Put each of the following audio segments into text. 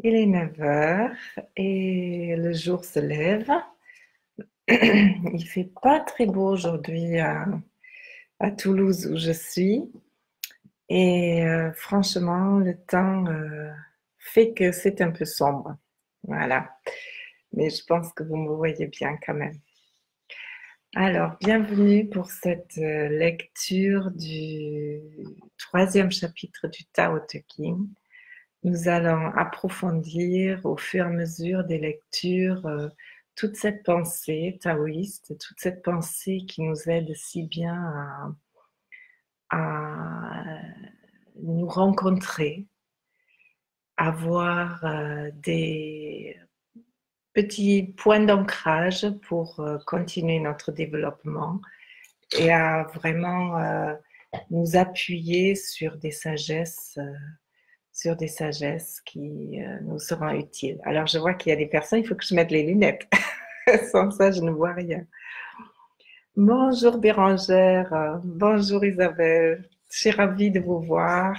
Il est 9 heures et le jour se lève. Il fait pas très beau aujourd'hui à Toulouse où je suis. Et franchement, le temps fait que c'est un peu sombre. Voilà. Mais je pense que vous me voyez bien quand même. Alors, bienvenue pour cette lecture du troisième chapitre du Tao Te Ching. Nous allons approfondir au fur et à mesure des lectures toute cette pensée taoïste, toute cette pensée qui nous aide si bien à nous rencontrer, à avoir des petits points d'ancrage pour continuer notre développement et à vraiment nous appuyer sur des sagesses qui nous seront utiles. Alors, je vois qu'il y a des personnes, il faut que je mette les lunettes. Sans ça, je ne vois rien. Bonjour Bérangère, bonjour Isabelle. Je suis ravie de vous voir.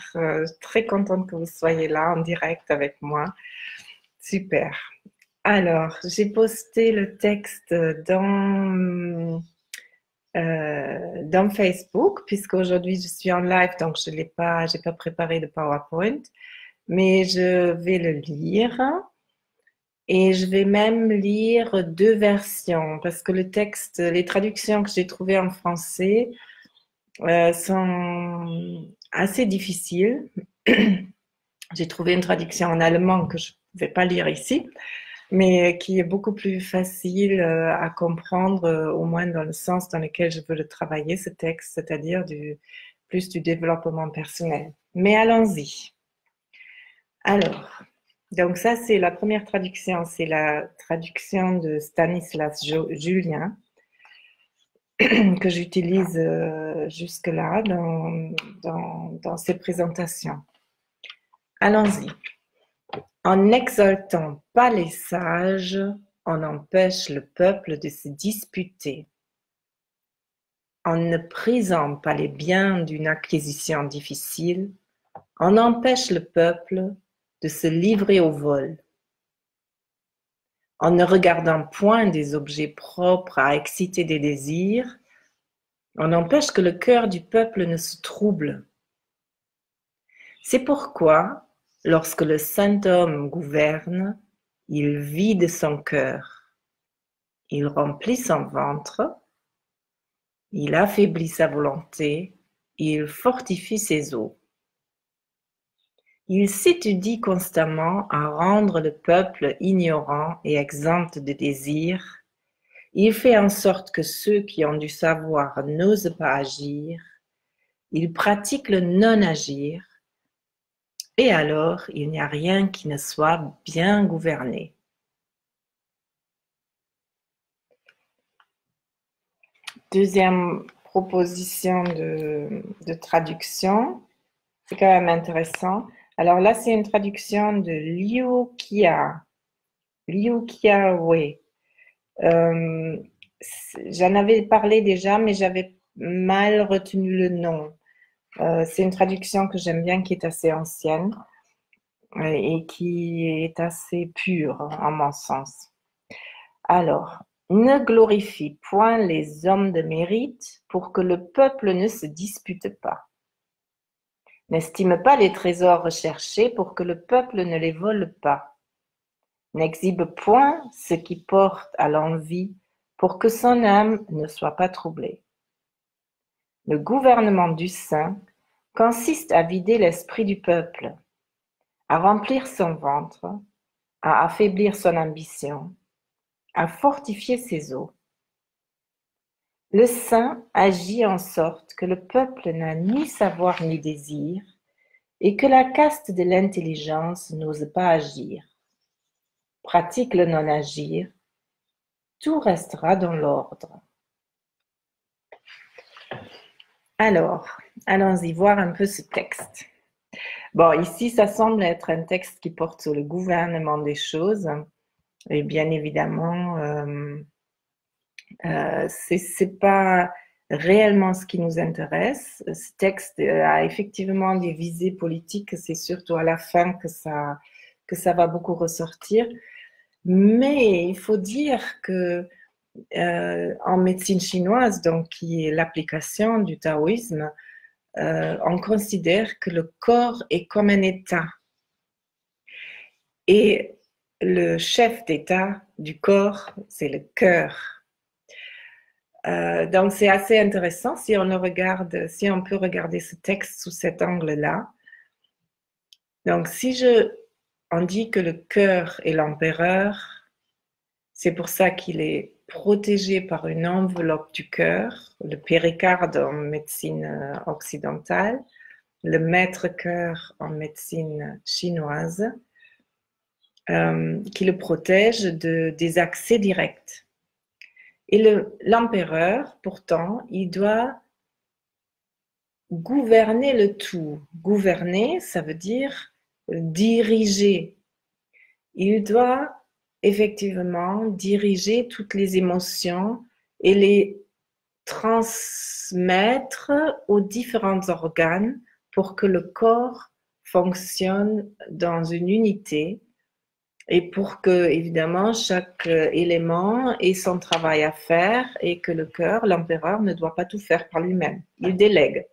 Très contente que vous soyez là en direct avec moi. Super. Alors, j'ai posté le texte dans Facebook, puisque aujourd'hui je suis en live, donc je n'ai pas, j'ai pas préparé de PowerPoint, mais je vais le lire. Et je vais même lire deux versions parce que le texte, les traductions que j'ai trouvées en français sont assez difficiles. J'ai trouvé une traduction en allemand que je ne vais pas lire ici, mais qui est beaucoup plus facile à comprendre, au moins dans le sens dans lequel je veux le travailler, ce texte, c'est-à-dire plus du développement personnel. Mais allons-y. Alors, donc ça, c'est la première traduction, c'est la traduction de Stanislas Julien que j'utilise jusque-là dans ces présentations. Allons-y. En n'exaltant pas les sages, on empêche le peuple de se disputer. En ne prisant pas les biens d'une acquisition difficile, on empêche le peuple de se livrer au vol. En ne regardant point des objets propres à exciter des désirs, on empêche que le cœur du peuple ne se trouble. C'est pourquoi, lorsque le saint homme gouverne, il vide son cœur, il remplit son ventre, il affaiblit sa volonté, il fortifie ses os. Il s'étudie constamment à rendre le peuple ignorant et exempt de désirs. Il fait en sorte que ceux qui ont du savoir n'osent pas agir. Il pratique le non-agir. Et alors, il n'y a rien qui ne soit bien gouverné. Deuxième proposition de traduction, c'est quand même intéressant. Alors là, c'est une traduction de Liu Qiaowei. J'en avais parlé déjà, mais j'avais mal retenu le nom. C'est une traduction que j'aime bien, qui est assez ancienne et qui est assez pure, en mon sens. Alors, ne glorifie point les hommes de mérite pour que le peuple ne se dispute pas. N'estime pas les trésors recherchés pour que le peuple ne les vole pas. N'exhibe point ce qui porte à l'envie pour que son âme ne soit pas troublée. Le gouvernement du saint consiste à vider l'esprit du peuple, à remplir son ventre, à affaiblir son ambition, à fortifier ses os. Le saint agit en sorte que le peuple n'a ni savoir ni désir, et que la caste de l'intelligence n'ose pas agir. Pratique le non-agir, tout restera dans l'ordre. Alors, allons-y voir un peu ce texte. Bon, ici, ça semble être un texte qui porte sur le gouvernement des choses. Et bien évidemment, c'est pas réellement ce qui nous intéresse. Ce texte a effectivement des visées politiques. C'est surtout à la fin que ça que ça va beaucoup ressortir. Mais il faut dire que en médecine chinoise, donc qui est l'application du taoïsme, on considère que le corps est comme un état. Et le chef d'état du corps, c'est le cœur. Donc c'est assez intéressant si on le regarde, si on peut regarder ce texte sous cet angle-là. Donc si on dit que le cœur est l'empereur, c'est pour ça qu'il est protégé par une enveloppe du cœur, le péricarde en médecine occidentale, le maître-cœur en médecine chinoise, qui le protège des accès directs. Et l'empereur, pourtant, il doit gouverner le tout. Gouverner, ça veut dire diriger. Il doit effectivement diriger toutes les émotions et les transmettre aux différents organes pour que le corps fonctionne dans une unité et pour que, évidemment, chaque élément ait son travail à faire et que le cœur, l'empereur, ne doit pas tout faire par lui-même. Il délègue.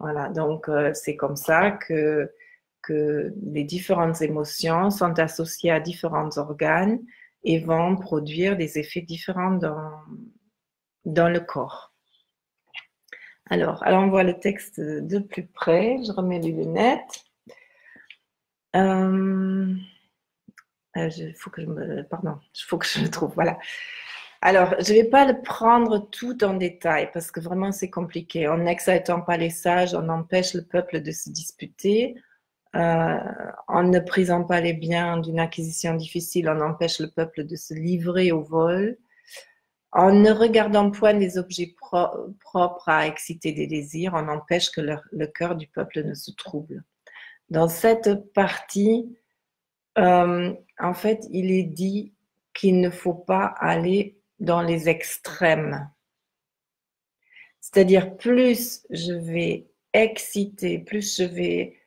Voilà, donc c'est comme ça que les différentes émotions sont associées à différents organes et vont produire des effets différents dans le corps. Alors, on voit le texte de plus près. Je remets les lunettes. Il faut que je me trouve. Voilà. Alors, je ne vais pas le prendre tout en détail parce que vraiment c'est compliqué. En n'excitant pas les sages, on empêche le peuple de se disputer. En ne prisant pas les biens d'une acquisition difficile, on empêche le peuple de se livrer au vol. En ne regardant point les objets propres à exciter des désirs, on empêche que le cœur du peuple ne se trouble. Dans cette partie, en fait, il est dit qu'il ne faut pas aller dans les extrêmes. C'est-à-dire, plus je vais exciter, plus je vais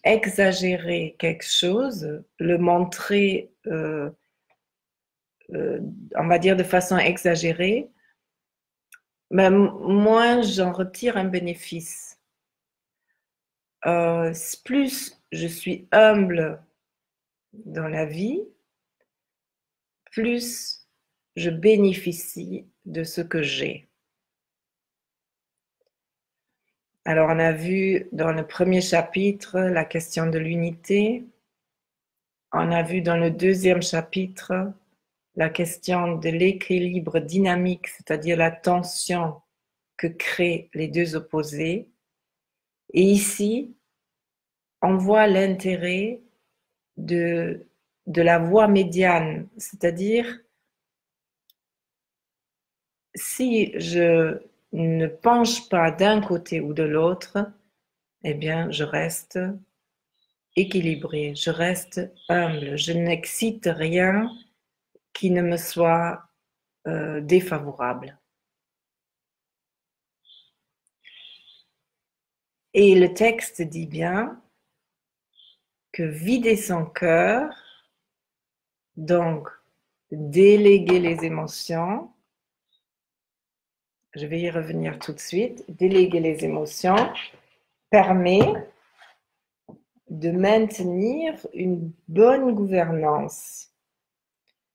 exagérer quelque chose, le montrer, on va dire de façon exagérée, mais moins j'en retire un bénéfice. Plus je suis humble dans la vie, plus je bénéficie de ce que j'ai. Alors, on a vu dans le premier chapitre la question de l'unité. On a vu dans le deuxième chapitre la question de l'équilibre dynamique, c'est-à-dire la tension que créent les deux opposés. Et ici, on voit l'intérêt de la voie médiane, c'est-à-dire si je ne penche pas d'un côté ou de l'autre, eh bien, je reste équilibrée, je reste humble, je n'excite rien qui ne me soit défavorable. Et le texte dit bien que vider son cœur, donc déléguer les émotions, je vais y revenir tout de suite, déléguer les émotions permet de maintenir une bonne gouvernance.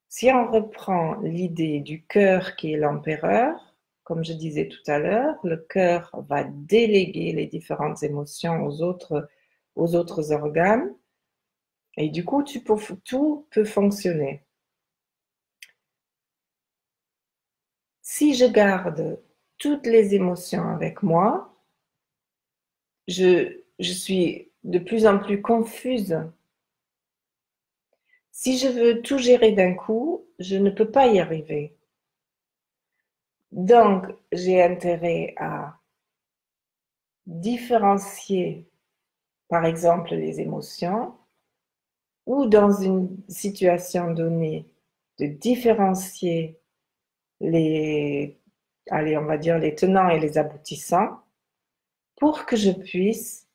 Si on reprend l'idée du cœur qui est l'empereur, comme je disais tout à l'heure, le cœur va déléguer les différentes émotions aux autres organes et du coup, tout peut fonctionner. Si je garde toutes les émotions avec moi, je suis de plus en plus confuse. Si je veux tout gérer d'un coup, je ne peux pas y arriver. Donc, j'ai intérêt à différencier, par exemple, les émotions ou dans une situation donnée, de différencier on va dire les tenants et les aboutissants pour que je puisse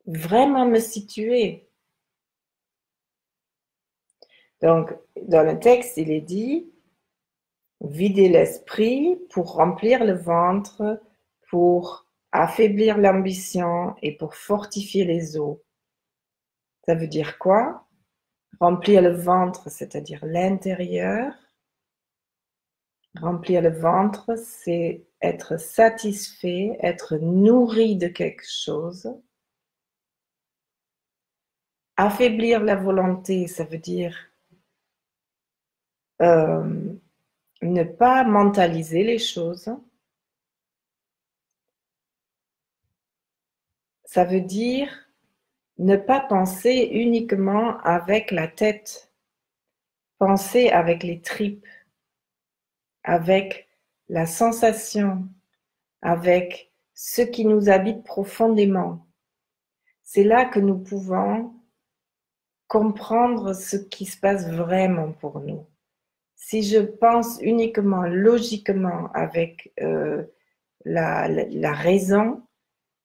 vraiment me situer Donc, dans le texte, il est dit, vider l'esprit pour remplir le ventre, pour affaiblir l'ambition et pour fortifier les os. Ça veut dire quoi? Remplir le ventre, c'est-à-dire l'intérieur. Remplir le ventre, c'est être satisfait, être nourri de quelque chose. Affaiblir la volonté, ça veut dire ne pas mentaliser les choses. Ça veut dire ne pas penser uniquement avec la tête, penser avec les tripes, avec la sensation, avec ce qui nous habite profondément. C'est là que nous pouvons comprendre ce qui se passe vraiment pour nous. Si je pense uniquement logiquement avec la raison,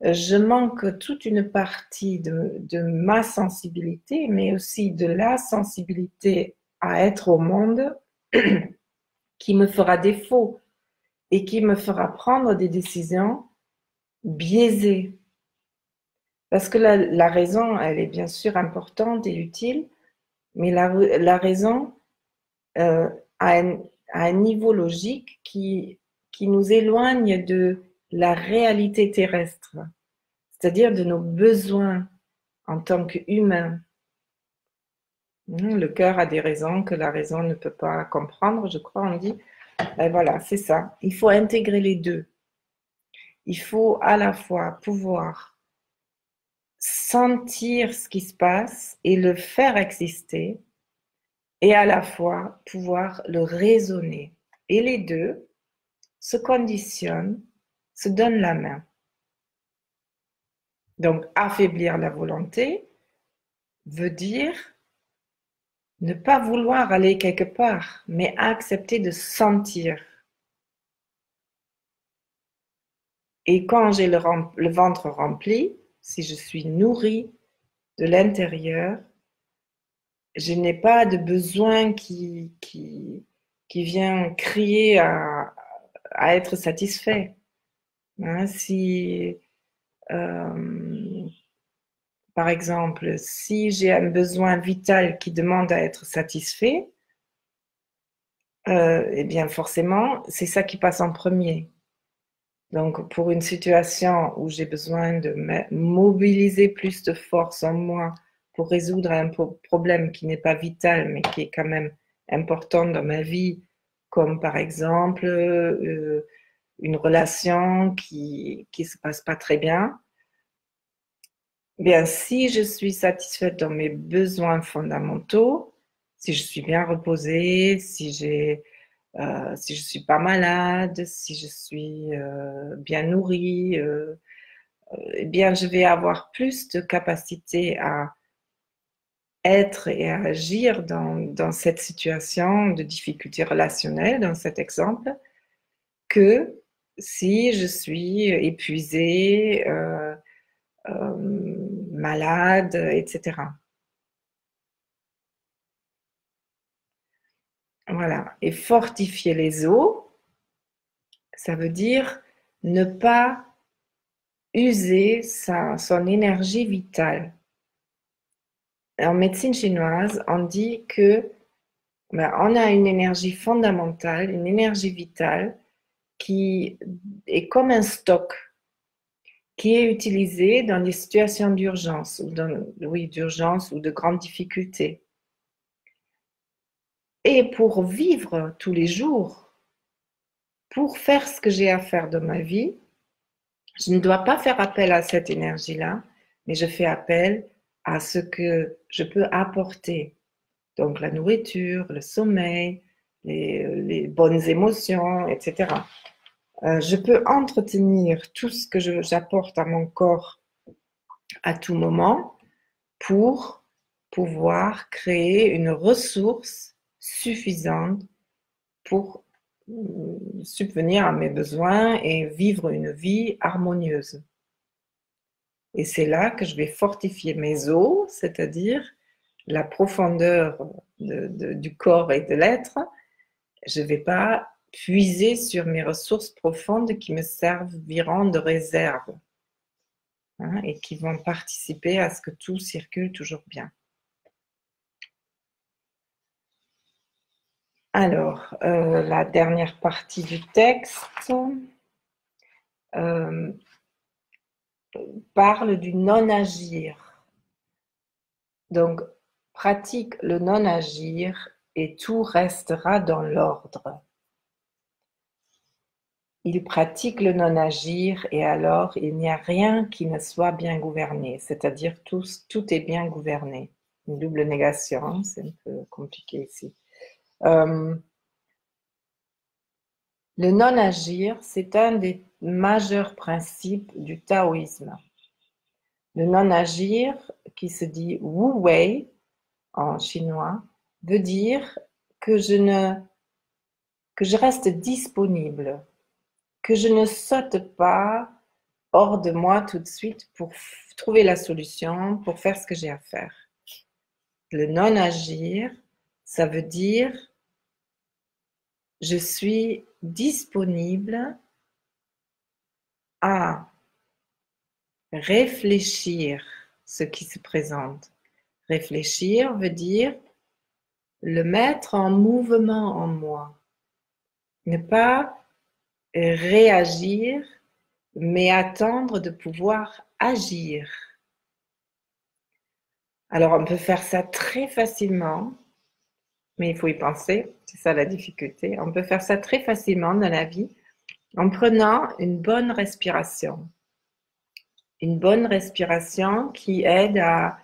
je manque toute une partie de ma sensibilité, mais aussi de la sensibilité à être au monde qui me fera défaut et qui me fera prendre des décisions biaisées. Parce que la raison, elle est bien sûr importante et utile, mais la raison à un niveau logique qui nous éloigne de la réalité terrestre, c'est-à-dire de nos besoins en tant qu'humains. Le cœur a des raisons que la raison ne peut pas comprendre, je crois, on dit. Ben voilà, c'est ça. Il faut intégrer les deux. Il faut à la fois pouvoir sentir ce qui se passe et le faire exister, et à la fois pouvoir le raisonner. Et les deux se conditionnent, se donnent la main. Donc, affaiblir la volonté veut dire ne pas vouloir aller quelque part, mais accepter de sentir. Et quand j'ai le ventre rempli, si je suis nourrie de l'intérieur, je n'ai pas de besoin qui vient crier à être satisfait. Hein, si, par exemple, si j'ai un besoin vital qui demande à être satisfait, eh bien forcément, c'est ça qui passe en premier. Donc, pour une situation où j'ai besoin de mobiliser plus de force en moi pour résoudre un problème qui n'est pas vital, mais qui est quand même important dans ma vie, comme par exemple une relation qui se passe pas très bien, bien, si je suis satisfaite dans mes besoins fondamentaux, si je suis bien reposée, si je suis pas malade, si je suis bien nourrie, eh bien, je vais avoir plus de capacité à être et à agir dans cette situation de difficulté relationnelle, dans cet exemple, que si je suis épuisée, malade, etc. Voilà. Et fortifier les os, ça veut dire ne pas user son énergie vitale. En médecine chinoise, on dit que on a une énergie fondamentale, une énergie vitale qui est comme un stock qui est utilisé dans des situations d'urgence d'urgence ou de grandes difficultés. Et pour vivre tous les jours, pour faire ce que j'ai à faire de ma vie, je ne dois pas faire appel à cette énergie-là, mais je fais appel à ce que je peux apporter. Donc la nourriture, le sommeil, les bonnes émotions, etc. Je peux entretenir tout ce que j'apporte à mon corps à tout moment pour pouvoir créer une ressource suffisante pour subvenir à mes besoins et vivre une vie harmonieuse. Et c'est là que je vais fortifier mes os, c'est-à-dire la profondeur du corps et de l'être, je ne vais pas puiser sur mes ressources profondes qui me serviront de réserve, hein, et qui vont participer à ce que tout circule toujours bien. Alors, la dernière partie du texte parle du non-agir. Donc, pratique le non-agir et tout restera dans l'ordre. Il pratique le non-agir et alors il n'y a rien qui ne soit bien gouverné, c'est-à-dire tout est bien gouverné. Une double négation, hein, c'est un peu compliqué ici. Le non-agir, c'est un des majeurs principes du taoïsme. Le non-agir, qui se dit Wu Wei en chinois, veut dire que je reste disponible, que je ne saute pas hors de moi tout de suite pour trouver la solution, pour faire ce que j'ai à faire. Le non-agir, ça veut dire je suis disponible à réfléchir ce qui se présente. Réfléchir veut dire le mettre en mouvement en moi. Ne pas réagir, mais attendre de pouvoir agir. Alors, on peut faire ça très facilement, mais il faut y penser, c'est ça la difficulté. On peut faire ça très facilement dans la vie en prenant une bonne respiration. Une bonne respiration qui aide à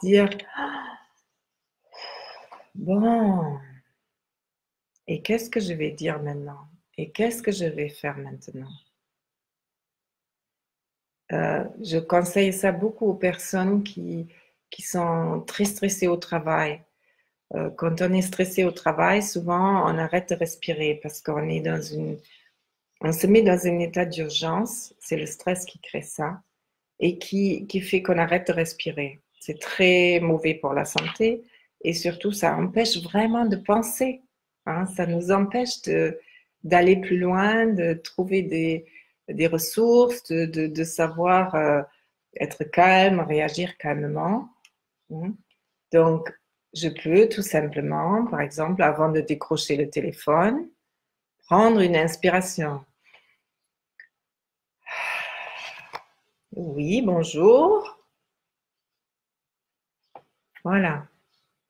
dire « Bon, et qu'est-ce que je vais dire maintenant? Et qu'est-ce que je vais faire maintenant ?» Je conseille ça beaucoup aux personnes qui sont très stressées au travail. Quand on est stressé au travail, souvent on arrête de respirer parce qu'on est on se met dans un état d'urgence, c'est le stress qui crée ça, et qui fait qu'on arrête de respirer. C'est très mauvais pour la santé et surtout ça empêche vraiment de penser, hein, ça nous empêche d'aller plus loin, de trouver des ressources, de savoir être calme, réagir calmement. Hein. Donc, je peux tout simplement, par exemple, avant de décrocher le téléphone, prendre une inspiration. Oui, bonjour. Voilà.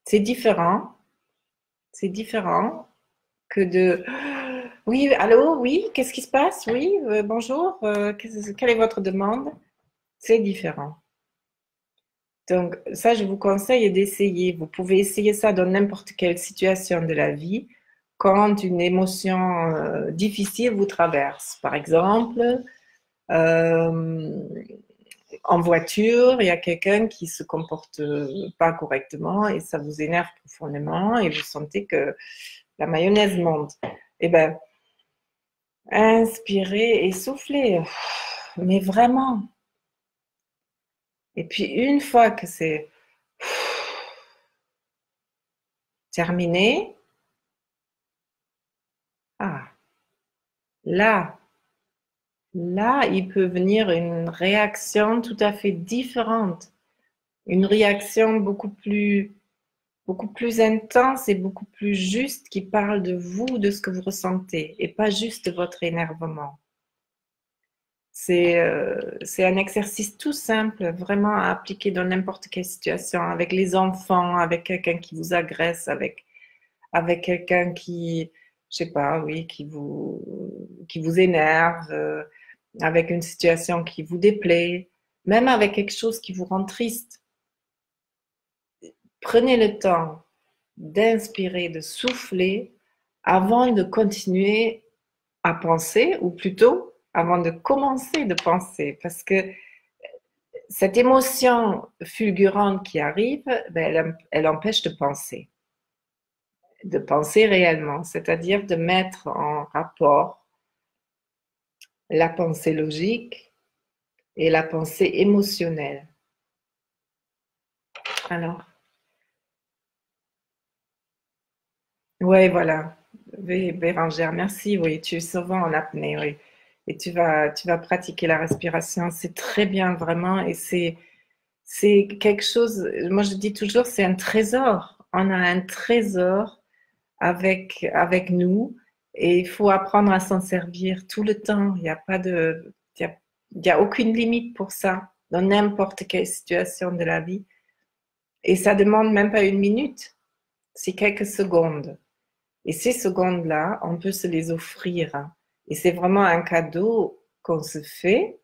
C'est différent. C'est différent que de oui, allô, oui, qu'est-ce qui se passe? Oui, bonjour, quelle est votre demande? C'est différent. Donc, ça, je vous conseille d'essayer. Vous pouvez essayer ça dans n'importe quelle situation de la vie quand une émotion difficile vous traverse. Par exemple, euh, en voiture, il y a quelqu'un qui se comporte pas correctement et ça vous énerve profondément et vous sentez que la mayonnaise monte. Eh bien, inspirez et soufflez, mais vraiment. Et puis, une fois que c'est terminé, ah, là, il peut venir une réaction tout à fait différente, une réaction beaucoup plus intense et beaucoup plus juste qui parle de vous, de ce que vous ressentez et pas juste de votre énervement. C'est un exercice tout simple, vraiment à appliquer dans n'importe quelle situation, avec les enfants, avec quelqu'un qui vous agresse, avec quelqu'un qui, je sais pas, oui, qui vous énerve, avec une situation qui vous déplaît, même avec quelque chose qui vous rend triste. Prenez le temps d'inspirer, de souffler avant de continuer à penser, ou plutôt avant de commencer de penser, parce que cette émotion fulgurante qui arrive, ben, elle empêche de penser réellement, c'est-à-dire de mettre en rapport la pensée logique et la pensée émotionnelle. Alors, Oui, voilà. Oui, Bérangère, merci. Oui, tu es souvent en apnée, oui. Et tu vas pratiquer la respiration. C'est très bien, vraiment. Et c'est quelque chose, moi je dis toujours, c'est un trésor. On a un trésor avec nous et il faut apprendre à s'en servir tout le temps. Il n'y a pas de, il y a aucune limite pour ça dans n'importe quelle situation de la vie. Et ça demande même pas une minute, c'est quelques secondes. Et ces secondes-là, on peut se les offrir. Et c'est vraiment un cadeau qu'on se fait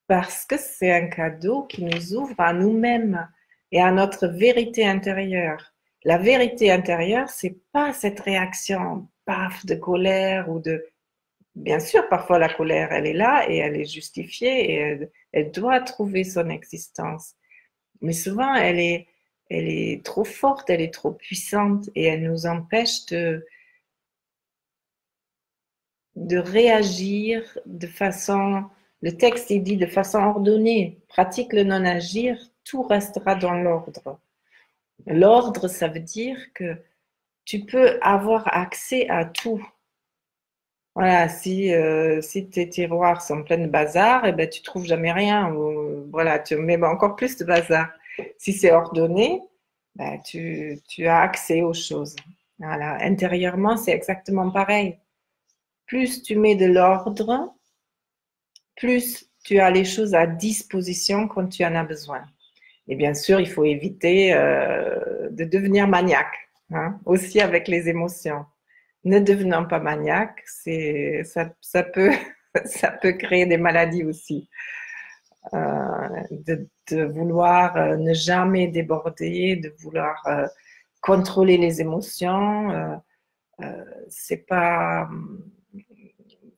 parce que c'est un cadeau qui nous ouvre à nous-mêmes et à notre vérité intérieure. La vérité intérieure, c'est pas cette réaction paf de colère ou de. Bien sûr, parfois la colère, elle est là et elle est justifiée et elle doit trouver son existence. Mais souvent, elle est trop forte, elle est trop puissante et elle nous empêche de réagir de façon, le texte il dit de façon ordonnée, pratique le non-agir, tout restera dans l'ordre. L'ordre, ça veut dire que tu peux avoir accès à tout. Voilà, si tes tiroirs sont pleins de bazar, eh ben, tu trouves jamais rien. Ou, voilà, tu mets encore plus de bazar. Si c'est ordonné, ben, tu as accès aux choses. Voilà. Intérieurement, c'est exactement pareil. Plus tu mets de l'ordre, plus tu as les choses à disposition quand tu en as besoin. Et bien sûr, il faut éviter de devenir maniaque, hein, aussi avec les émotions. Ne devenant pas maniaque, ça peut, ça peut créer des maladies aussi. De vouloir ne jamais déborder, de vouloir contrôler les émotions, c'est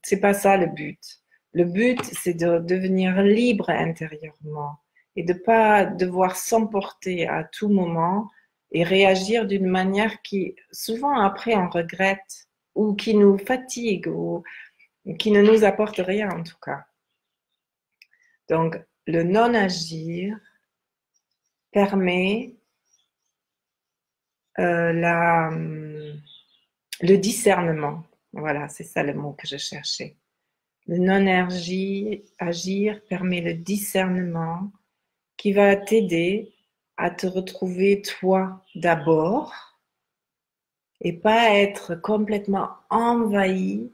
c'est pas ça le but. Le but, c'est de devenir libre intérieurement et de pas devoir s'emporter à tout moment et réagir d'une manière qui, souvent après, on regrette ou qui nous fatigue ou qui ne nous apporte rien en tout cas. Donc, le non-agir permet le discernement. Voilà, c'est ça le mot que je cherchais. Le non-agir permet le discernement qui va t'aider à te retrouver toi d'abord et pas être complètement envahi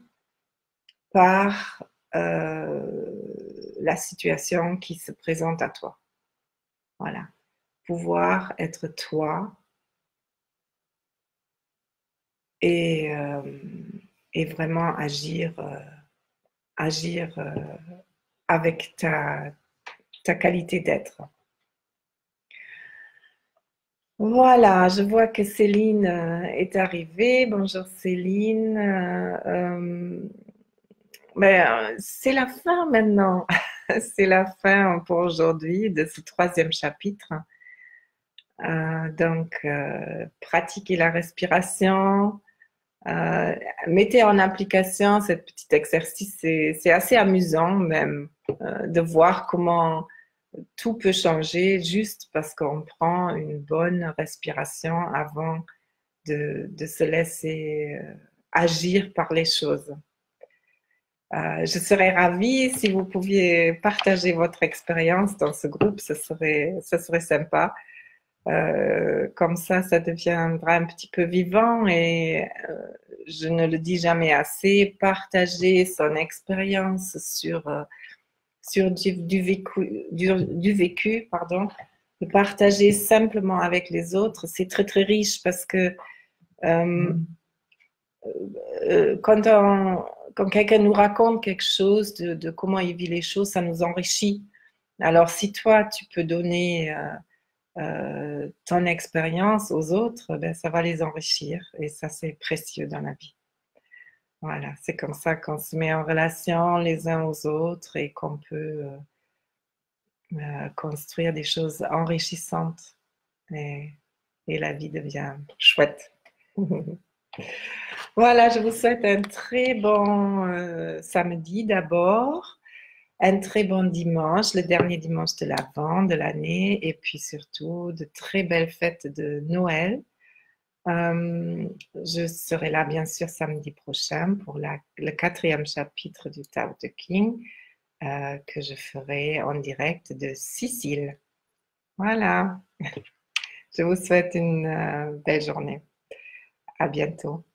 par la situation qui se présente à toi. Voilà. Pouvoir être toi et, euh, et vraiment agir avec ta qualité d'être. Voilà, je vois que Céline est arrivée. Bonjour Céline. C'est la fin maintenant. C'est la fin pour aujourd'hui de ce troisième chapitre. Pratiquez la respiration. Euh, Mettez en application ce petit exercice. C'est assez amusant même de voir comment tout peut changer juste parce qu'on prend une bonne respiration avant de se laisser agir par les choses. Je serais ravie si vous pouviez partager votre expérience dans ce groupe, ça serait sympa. Comme ça deviendra un petit peu vivant et je ne le dis jamais assez, partager son expérience sur du vécu, pardon, de partager simplement avec les autres, c'est très très riche parce que euh, quand quelqu'un nous raconte quelque chose de comment il vit les choses, ça nous enrichit. Alors si toi tu peux donner ton expérience aux autres, ben, ça va les enrichir et ça c'est précieux dans la vie. Voilà, c'est comme ça qu'on se met en relation les uns aux autres et qu'on peut construire des choses enrichissantes et, et la vie devient chouette. Voilà, je vous souhaite un très bon samedi d'abord, un très bon dimanche, le dernier dimanche de l'Avent de l'année, et puis surtout de très belles fêtes de Noël. Je serai là, bien sûr, samedi prochain pour le 4e chapitre du Tao Te King que je ferai en direct de Sicile. Voilà. Je vous souhaite une belle journée. À bientôt.